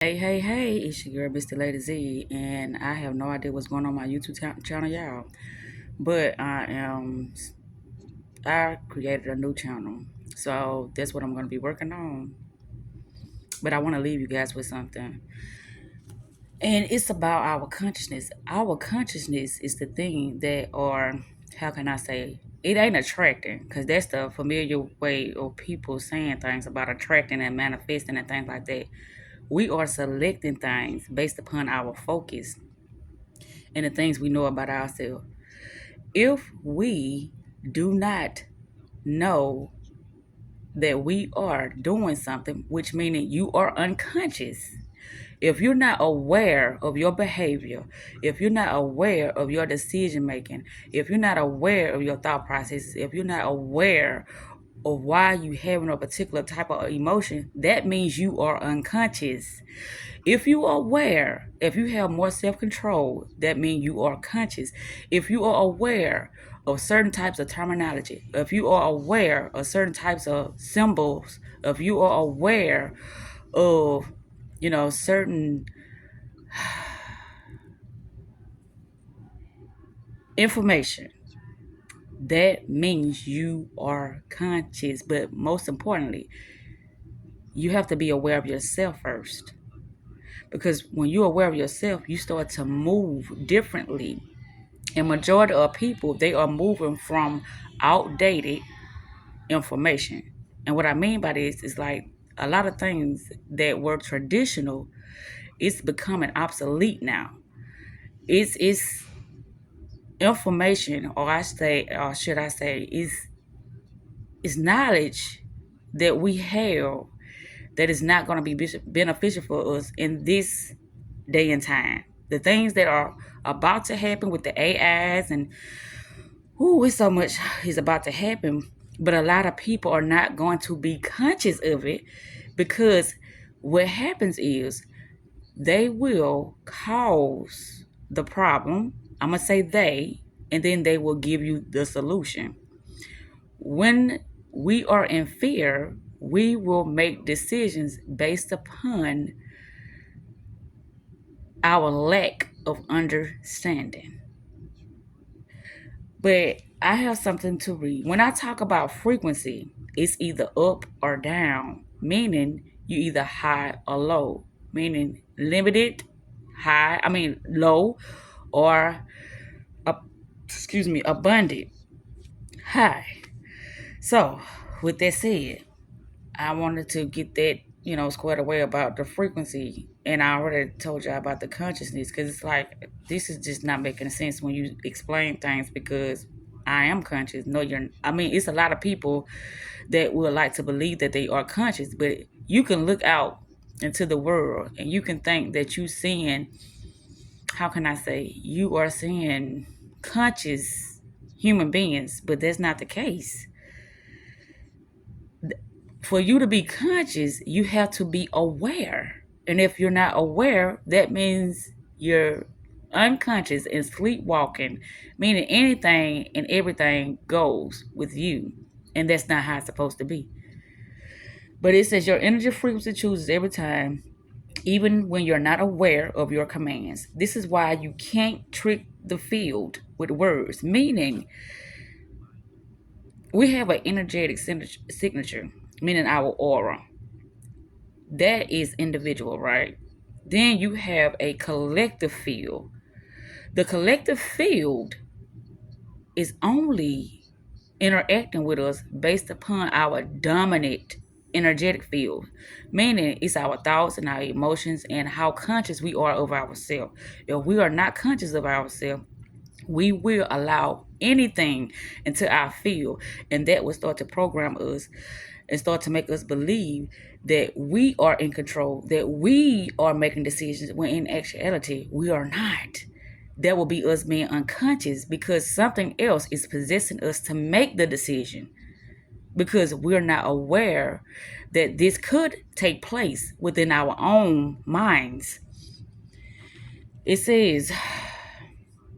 Hey, it's your girl, Mr. Lady Z, and I have no idea what's going on my YouTube channel, y'all. But I created a new channel, so that's what I'm going to be working on. But I want to leave you guys with something, and it's about our consciousness. Our consciousness is the thing that, or how can I say, it ain't attracting, because that's the familiar way of people saying things about attracting and manifesting and things like that. We are selecting things based upon our focus and the things we know about ourselves. If we do not know that we are doing something, which meaning you are unconscious, if you're not aware of your behavior, if you're not aware of your decision making, if you're not aware of your thought processes, if you're not aware of why you having a particular type of emotion, that means you are unconscious. If you are aware, if you have more self-control, that means you are conscious. If you are aware of certain types of terminology, if you are aware of certain types of symbols, if you are aware of, certain information, that means you are conscious. But most importantly, you have to be aware of yourself first. Because when you're aware of yourself, you start to move differently. And majority of people, they are moving from outdated information. And what I mean by this is like a lot of things that were traditional, it's becoming obsolete now. It's information, or should I say, is knowledge that we have that is not going to be beneficial for us in this day and time. The things that are about to happen with the AIs and it's so much is about to happen, but a lot of people are not going to be conscious of it because what happens is they will cause the problem. I'm going to say they, and then they will give you the solution. When we are in fear, we will make decisions based upon our lack of understanding. But I have something to read. When I talk about frequency, it's either up or down, meaning you either high or low, meaning limited, low, or abundant, high. So, with that said, I wanted to get that, squared away about the frequency. And I already told you about the consciousness because it's like, this is just not making sense when you explain things because I am conscious. No, it's a lot of people that would like to believe that they are conscious, but you can look out into the world and you can think that you seeing, how can I say, you are seeing conscious human beings, but that's not the case. For you to be conscious, you have to be aware. And if you're not aware, that means you're unconscious and sleepwalking, meaning anything and everything goes with you. And that's not how it's supposed to be. But it says your energy frequency chooses every time, even when you're not aware of your commands. This is why you can't trick the field with words, meaning we have an energetic signature, meaning our aura. That is individual, right? Then you have a collective field. The collective field is only interacting with us based upon our dominant energetic field, meaning it's our thoughts and our emotions and how conscious we are of ourselves. If we are not conscious of ourselves, we will allow anything into our field, and that will start to program us and start to make us believe that we are in control, that we are making decisions, when in actuality, we are not. That will be us being unconscious because something else is possessing us to make the decision because we're not aware that this could take place within our own minds. It says,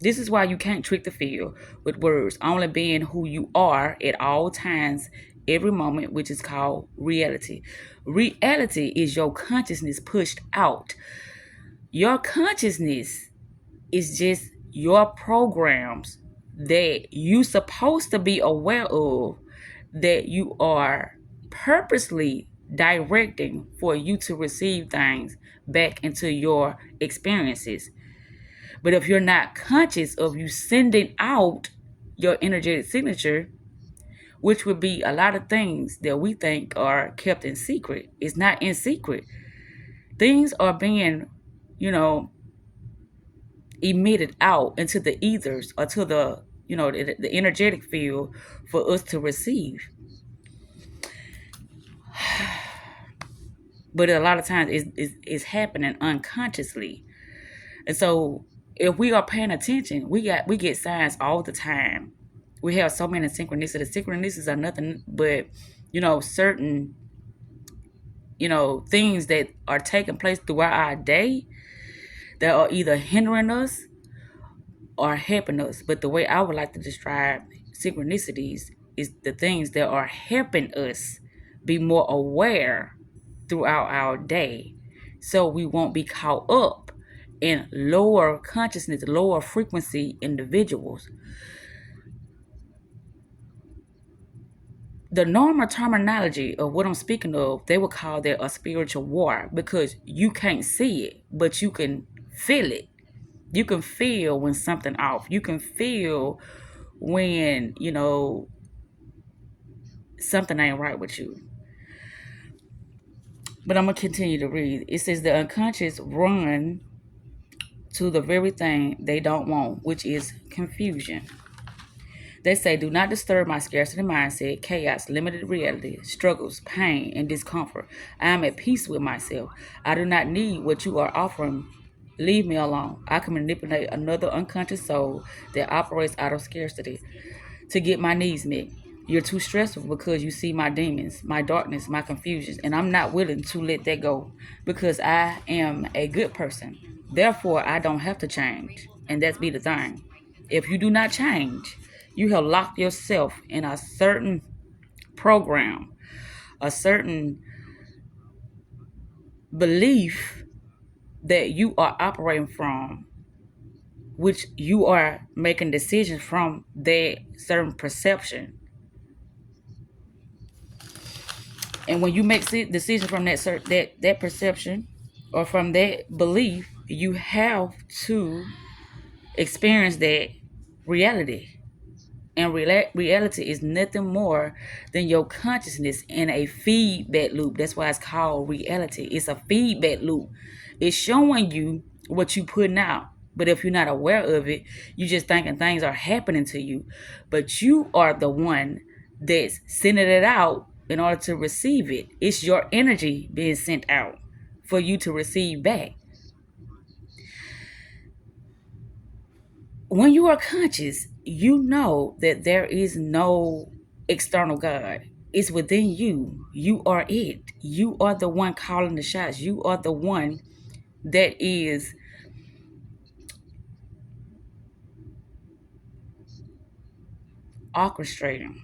this is why you can't trick the field with words, only being who you are at all times, every moment, which is called reality. Reality is your consciousness pushed out. Your consciousness is just your programs that you supposed to be aware of, that you are purposely directing for you to receive things back into your experiences. But if you're not conscious of you sending out your energetic signature, which would be a lot of things that we think are kept in secret, it's not in secret. Things are being, you know, emitted out into the ethers or to the, the energetic field for us to receive. But a lot of times it's happening unconsciously. And so if we are paying attention, we get signs all the time. We have so many synchronicities. Synchronicities are nothing but, certain, things that are taking place throughout our day that are either hindering us or helping us. But the way I would like to describe synchronicities is the things that are helping us be more aware throughout our day, so we won't be caught up in lower consciousness, lower frequency individuals. The normal terminology of what I'm speaking of, they would call that a spiritual war, because you can't see it, but you can feel it. You can feel when something off. You can feel when, something ain't right with you. But I'm going to continue to read. It says the unconscious run to the very thing they don't want, which is confusion. They say, do not disturb my scarcity mindset, chaos, limited reality, struggles, pain, and discomfort. I am at peace with myself. I do not need what you are offering. Leave me alone. I can manipulate another unconscious soul that operates out of scarcity to get my needs met. You're too stressful because you see my demons, my darkness, my confusions, and I'm not willing to let that go because I am a good person. Therefore, I don't have to change. And that's be the thing. If you do not change, you have locked yourself in a certain program, a certain belief that you are operating from, which you are making decisions from that certain perception. And when you make decisions from that perception or from that belief, you have to experience that reality. And reality is nothing more than your consciousness in a feedback loop. That's why it's called reality. It's a feedback loop. It's showing you what you putting out. But if you're not aware of it, you just thinking things are happening to you. But you are the one that's sending it out in order to receive it. It's your energy being sent out for you to receive back. When you are conscious, you know that there is no external God. It's within you. You are it. You are the one calling the shots. You are the one that is orchestrating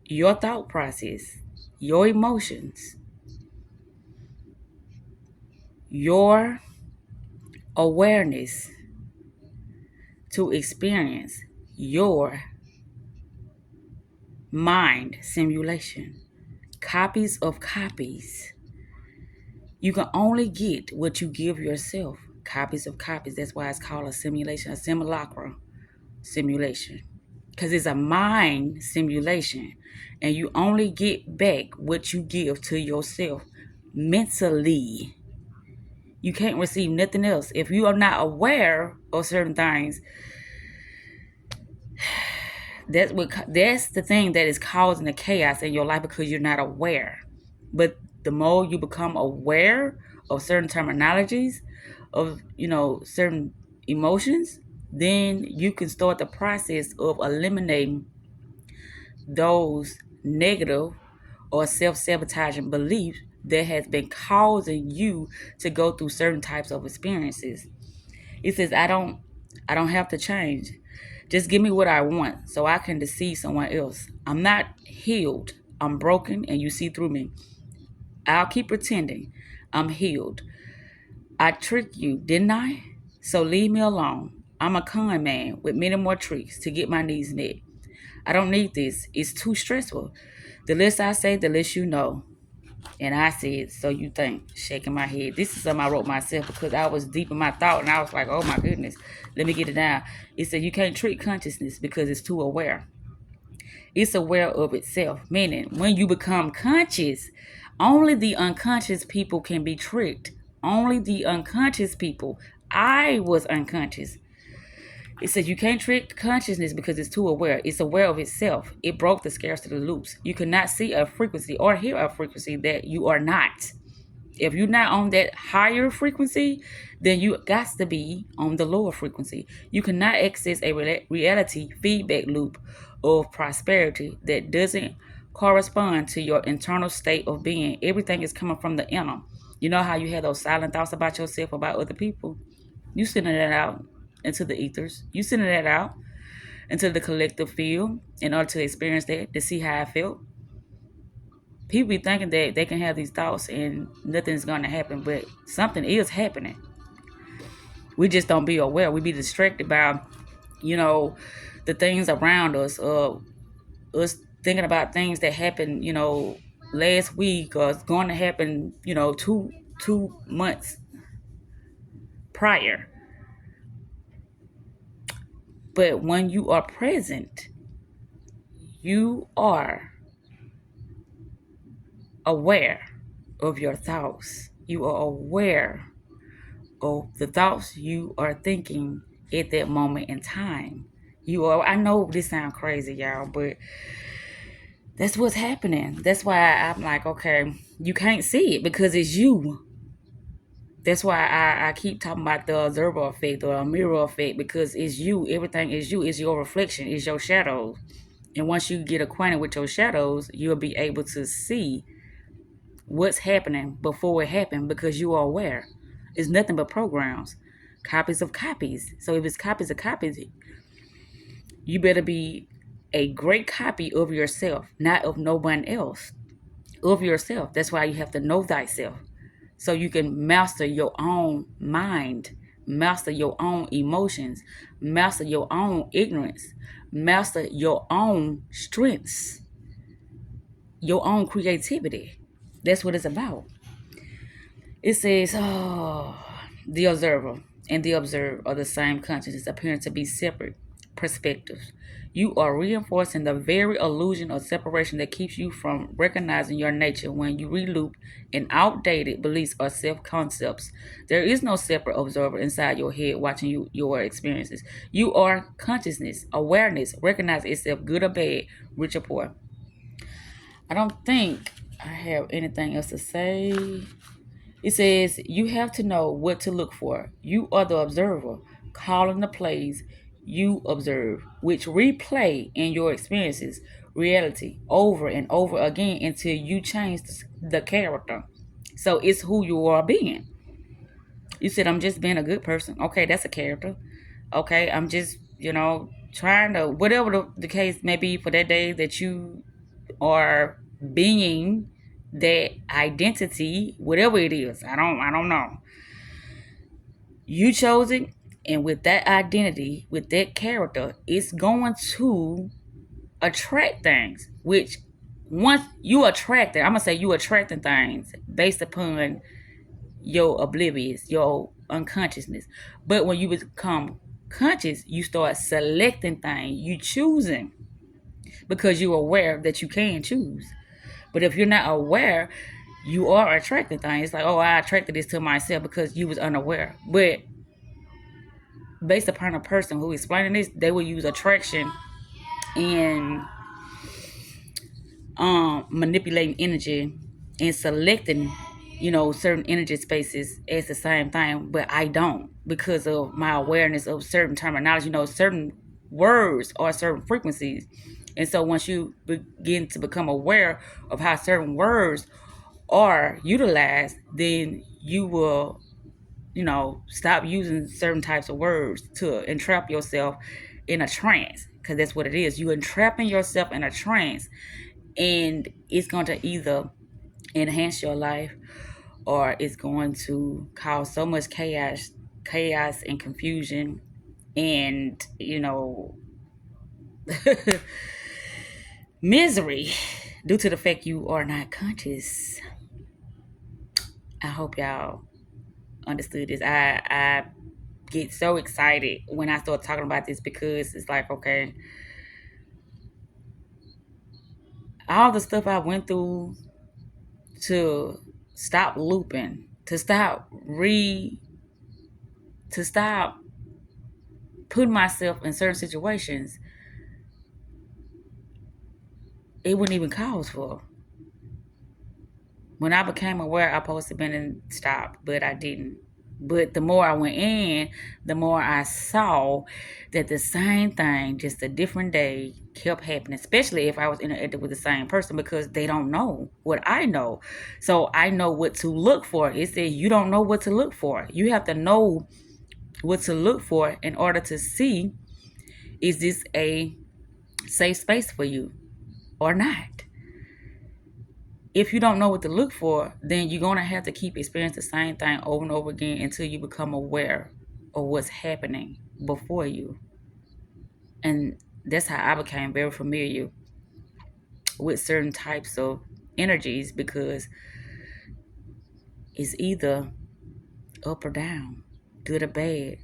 your thought process, your emotions, your awareness to experience your mind simulation. Copies of copies. You can only get what you give yourself. Copies of copies. That's why it's called a simulation, a simulacra simulation. Because it's a mind simulation. And you only get back what you give to yourself mentally. You can't receive nothing else. If you are not aware of certain things, that's the thing that is causing the chaos in your life, because you're not aware. But the more you become aware of certain terminologies, of certain emotions, then you can start the process of eliminating those negative or self-sabotaging beliefs that has been causing you to go through certain types of experiences. It says, I don't have to change. Just give me what I want so I can deceive someone else. I'm not healed. I'm broken and you see through me. I'll keep pretending I'm healed. I tricked you, didn't I? So leave me alone. I'm a con man with many more tricks to get my needs met. I don't need this. It's too stressful. The less I say, the less you know. And I said, so you think, shaking my head. This is something I wrote myself because I was deep in my thought and I was like, oh my goodness, let me get it down. It said, you can't treat consciousness because it's too aware. It's aware of itself, meaning when you become conscious, only the unconscious people can be tricked. Only the unconscious people. I was unconscious. It says you can't trick consciousness because it's too aware. It's aware of itself. It broke the scarcity loops. You cannot see a frequency or hear a frequency that you are not. If you're not on that higher frequency, then you got to be on the lower frequency. You cannot access a reality feedback loop of prosperity that doesn't correspond to your internal state of being. Everything is coming from the inner. You know how you have those silent thoughts about yourself, about other people? You sending that out into the ethers. You sending that out into the collective field in order to experience that, to see how I felt. People be thinking that they can have these thoughts and nothing's going to happen, but something is happening. We just don't be aware. We be distracted by, you know, the things around us, us thinking about things that happened, last week or it's going to happen, two months prior. But when you are present, you are aware of your thoughts. You are aware of the thoughts you are thinking at that moment in time. I know this sounds crazy, y'all, but that's what's happening. That's why I'm like, okay, you can't see it because it's you. That's why I keep talking about the observer effect or a mirror effect, because it's you. Everything is you. It's your reflection. It's your shadows. And once you get acquainted with your shadows, you'll be able to see what's happening before it happened because you are aware. It's nothing but programs, copies of copies. So if it's copies of copies, you better be a great copy of yourself, not of no one else, of yourself. That's why you have to know thyself so you can master your own mind, master your own emotions, master your own ignorance, master your own strengths, your own creativity. That's what it's about. It says, the observer and the observed are the same consciousness, appearing to be separate perspectives. You are reinforcing the very illusion of separation that keeps you from recognizing your nature when you reloop in outdated beliefs or self-concepts. There is no separate observer inside your head watching your experiences. You are consciousness, awareness, recognize itself, good or bad, rich or poor. I don't think I have anything else to say. It says, you have to know what to look for. You are the observer, calling the plays you observe, which replay in your experiences, reality, over and over again until you change the character. So it's who you are being. You said, I'm just being a good person. Okay, that's a character. Okay, I'm just, trying to, whatever the case may be for that day that you are being that identity, whatever it is. I don't know. You chose it, and with that identity, with that character, it's going to attract things, which once you attract it, I'm gonna say you attracting things based upon your oblivious, your unconsciousness. But when you become conscious, you start selecting things, you choosing because you're aware that you can choose. But if you're not aware, you are attracting things. It's like, oh, I attracted this to myself because you was unaware. But based upon a person who explaining this, they will use attraction and manipulating energy and selecting, certain energy spaces as the same thing. But I don't, because of my awareness of certain terminology, certain words or certain frequencies. And so once you begin to become aware of how certain words are utilized, then you will, stop using certain types of words to entrap yourself in a trance, because that's what it is. You entrapping yourself in a trance And it's going to either enhance your life, or it's going to cause so much chaos and confusion, and misery, due to the fact you are not conscious. I hope y'all understood this. I get so excited when I start talking about this, because it's like, okay, all the stuff I went through to stop looping, to stop putting myself in certain situations, it wouldn't even cause for. When I became aware, I supposed to been and stopped, but I didn't. But the more I went in, the more I saw that the same thing, just a different day, kept happening. Especially if I was interacting with the same person, because they don't know what I know. So I know what to look for. It said you don't know what to look for. You have to know what to look for in order to see, is this a safe space for you or not? If you don't know what to look for, then you're going to have to keep experiencing the same thing over and over again until you become aware of what's happening before you. And that's how I became very familiar with certain types of energies, because it's either up or down, good or bad.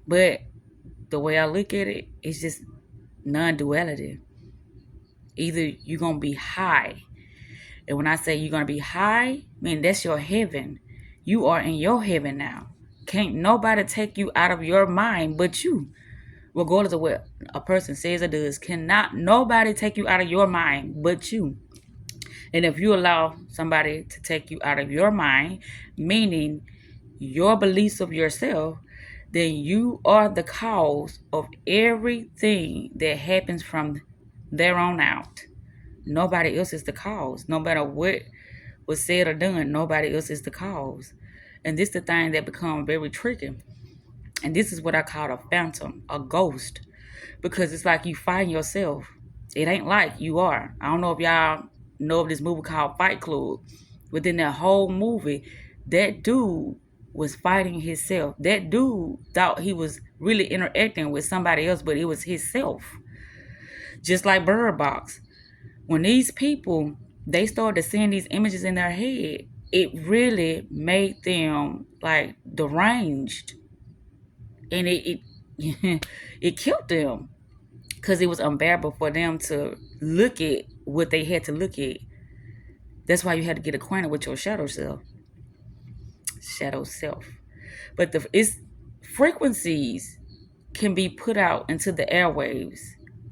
But the way I look at it, it's just non-duality. Either you're going to be high. And when I say you're going to be high, I mean, that's your heaven. You are in your heaven now. Can't nobody take you out of your mind but you. Regardless of what a person says or does, cannot nobody take you out of your mind but you. And if you allow somebody to take you out of your mind, meaning your beliefs of yourself, then you are the cause of everything that happens from there on out. Nobody else is the cause. No matter what was said or done, nobody else is the cause. And this is the thing that becomes very tricky. And this is what I call a phantom, a ghost. Because it's like you find yourself. It ain't like you are. I don't know if y'all know of this movie called Fight Club. Within that whole movie, that dude was fighting himself. That dude thought he was really interacting with somebody else, but it was himself. Just like Bird Box. When these people, they started seeing these images in their head, it really made them like deranged. And it killed them, because it was unbearable for them to look at what they had to look at. That's why you had to get acquainted with your shadow self. Shadow self. But it's frequencies can be put out into the airwaves,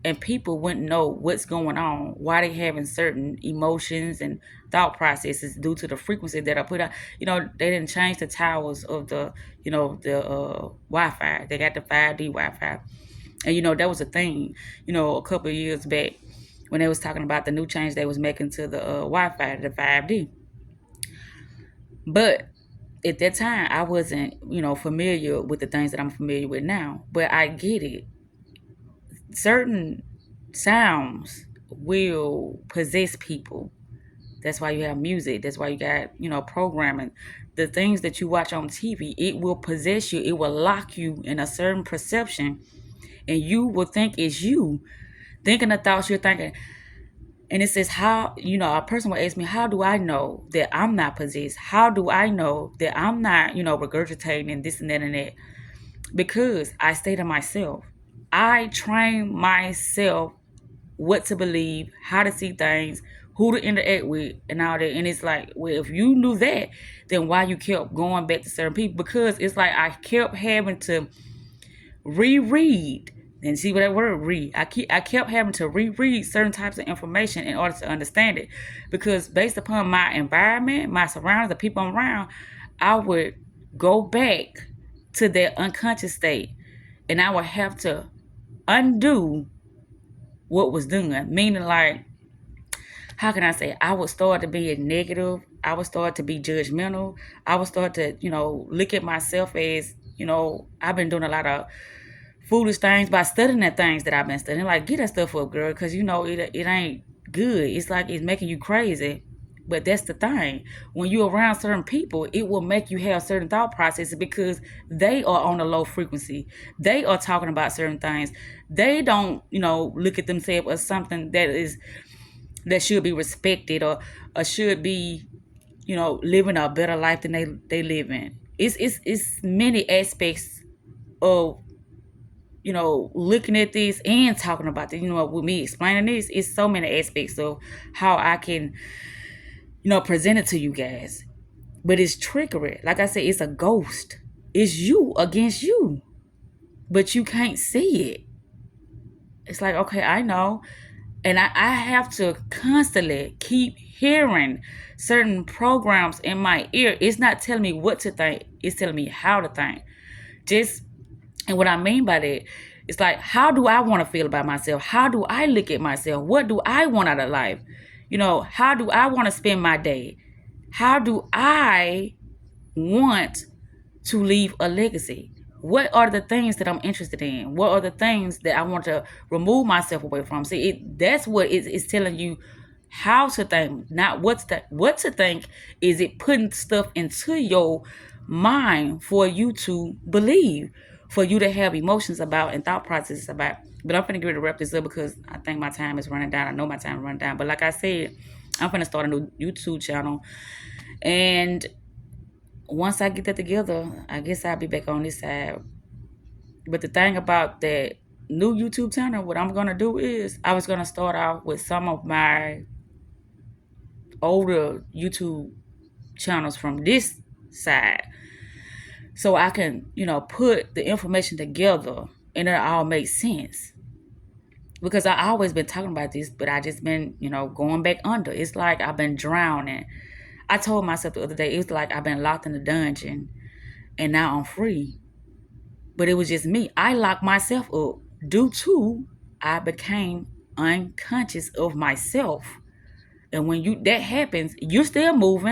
and people wouldn't know what's going on, why they having certain emotions and thought processes due to the frequency that I put out. They didn't change the towers of the Wi-Fi. They got the 5D Wi-Fi. And that was a thing, a couple of years back, when they was talking about the new change they was making to the Wi-Fi, the 5D. But at that time, I wasn't, familiar with the things that I'm familiar with now. But I get it. Certain sounds will possess people. That's why you have music. That's why you got, programming. The things that you watch on TV, it will possess you. It will lock you in a certain perception. And you will think it's you, thinking the thoughts you're thinking. And it says, how, a person will ask me, how do I know that I'm not possessed? How do I know that I'm not, regurgitating and this and that and that? Because I stay to myself. I train myself what to believe, how to see things, who to interact with, and all that. And it's like, well, if you knew that, then why you kept going back to certain people? Because it's like I kept having to reread. And see what that word read. I kept having to reread certain types of information in order to understand it. Because based upon my environment, my surroundings, the people I'm around, I would go back to that unconscious state. And I would have to undo what was done. Meaning, like, how can I say? I would start to be negative. I would start to be judgmental. I would start to, look at myself as, I've been doing a lot of foolish things by studying the things that I've been studying. Like, get that stuff up, girl, because you know it ain't good. It's like it's making you crazy. But that's the thing. When you're around certain people, it will make you have certain thought processes because they are on a low frequency. They are talking about certain things. They don't, look at themselves as something that should be respected or should be, living a better life than they live in. It's many aspects of looking at this and talking about this. With me explaining this, it's so many aspects of how I can present it to you guys. But it's trickery. Like I said, it's a ghost. It's you against you, but you can't see it. It's like, okay, I know, and I have to constantly keep hearing certain programs in my ear. It's not telling me what to think, it's telling me how to think. And what I mean by that, it's like, how do I want to feel about myself? How do I look at myself? What do I want out of life? How do I want to spend my day? How do I want to leave a legacy? What are the things that I'm interested in? What are the things that I want to remove myself away from? See, that's what it's telling you how to think, not what to think. Is it putting stuff into your mind for you to believe, for you to have emotions about and thought processes about? But I'm finna get ready to wrap this up because I think my time is running down. I know my time is running down. But like I said, I'm finna start a new YouTube channel. And once I get that together, I guess I'll be back on this side. But the thing about that new YouTube channel, what I'm gonna do is I was gonna start off with some of my older YouTube channels from this side, so I can, put the information together and it all makes sense. Because I always been talking about this, but I just been, going back under. It's like I've been drowning. I told myself the other day, it was like I've been locked in a dungeon and now I'm free. But it was just me. I locked myself up due to I became unconscious of myself. And when that happens, you're still moving.